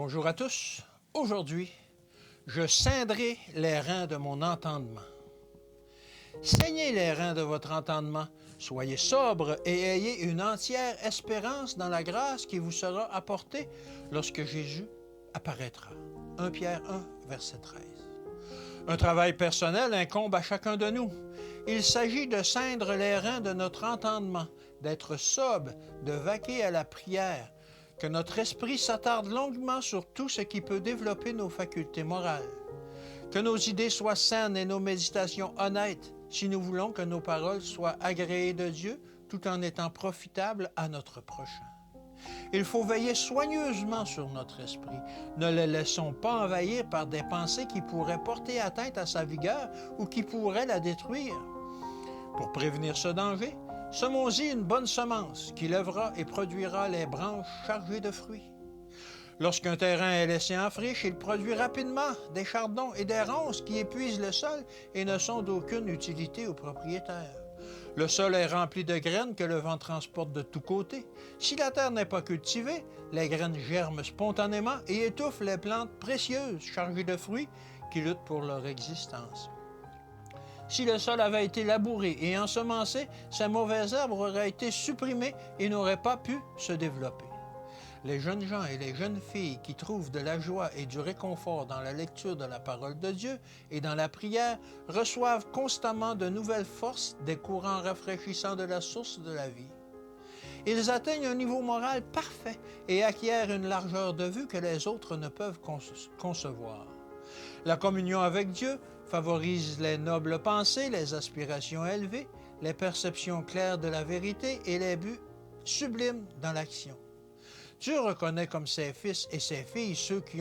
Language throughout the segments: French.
Bonjour à tous. Aujourd'hui, je scindrai les reins de mon entendement. Saignez les reins de votre entendement, soyez sobre et ayez une entière espérance dans la grâce qui vous sera apportée lorsque Jésus apparaîtra. 1 Pierre 1, verset 13. Un travail personnel incombe à chacun de nous. Il s'agit de ceindre les reins de notre entendement, d'être sobre, de vaquer à la prière, que notre esprit s'attarde longuement sur tout ce qui peut développer nos facultés morales, que nos idées soient saines et nos méditations honnêtes, si nous voulons que nos paroles soient agréées de Dieu tout en étant profitables à notre prochain. Il faut veiller soigneusement sur notre esprit. Ne le laissons pas envahir par des pensées qui pourraient porter atteinte à sa vigueur ou qui pourraient la détruire. Pour prévenir ce danger, semons-y une bonne semence qui lèvera et produira les branches chargées de fruits. Lorsqu'un terrain est laissé en friche, il produit rapidement des chardons et des ronces qui épuisent le sol et ne sont d'aucune utilité au propriétaire. Le sol est rempli de graines que le vent transporte de tous côtés. Si la terre n'est pas cultivée, les graines germent spontanément et étouffent les plantes précieuses chargées de fruits qui luttent pour leur existence. Si le sol avait été labouré et ensemencé, ces mauvaises herbes auraient été supprimées et n'auraient pas pu se développer. Les jeunes gens et les jeunes filles qui trouvent de la joie et du réconfort dans la lecture de la parole de Dieu et dans la prière reçoivent constamment de nouvelles forces des courants rafraîchissants de la source de la vie. Ils atteignent un niveau moral parfait et acquièrent une largeur de vue que les autres ne peuvent concevoir. La communion avec Dieu favorise les nobles pensées, les aspirations élevées, les perceptions claires de la vérité et les buts sublimes dans l'action. Dieu reconnaît comme ses fils et ses filles ceux qui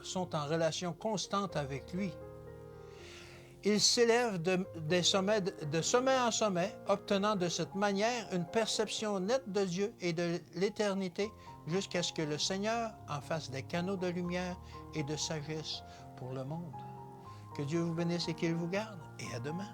sont en relation constante avec lui. Il s'élève de sommet en sommet, obtenant de cette manière une perception nette de Dieu et de l'éternité jusqu'à ce que le Seigneur en fasse des canaux de lumière et de sagesse pour le monde. Que Dieu vous bénisse et qu'il vous garde, et à demain.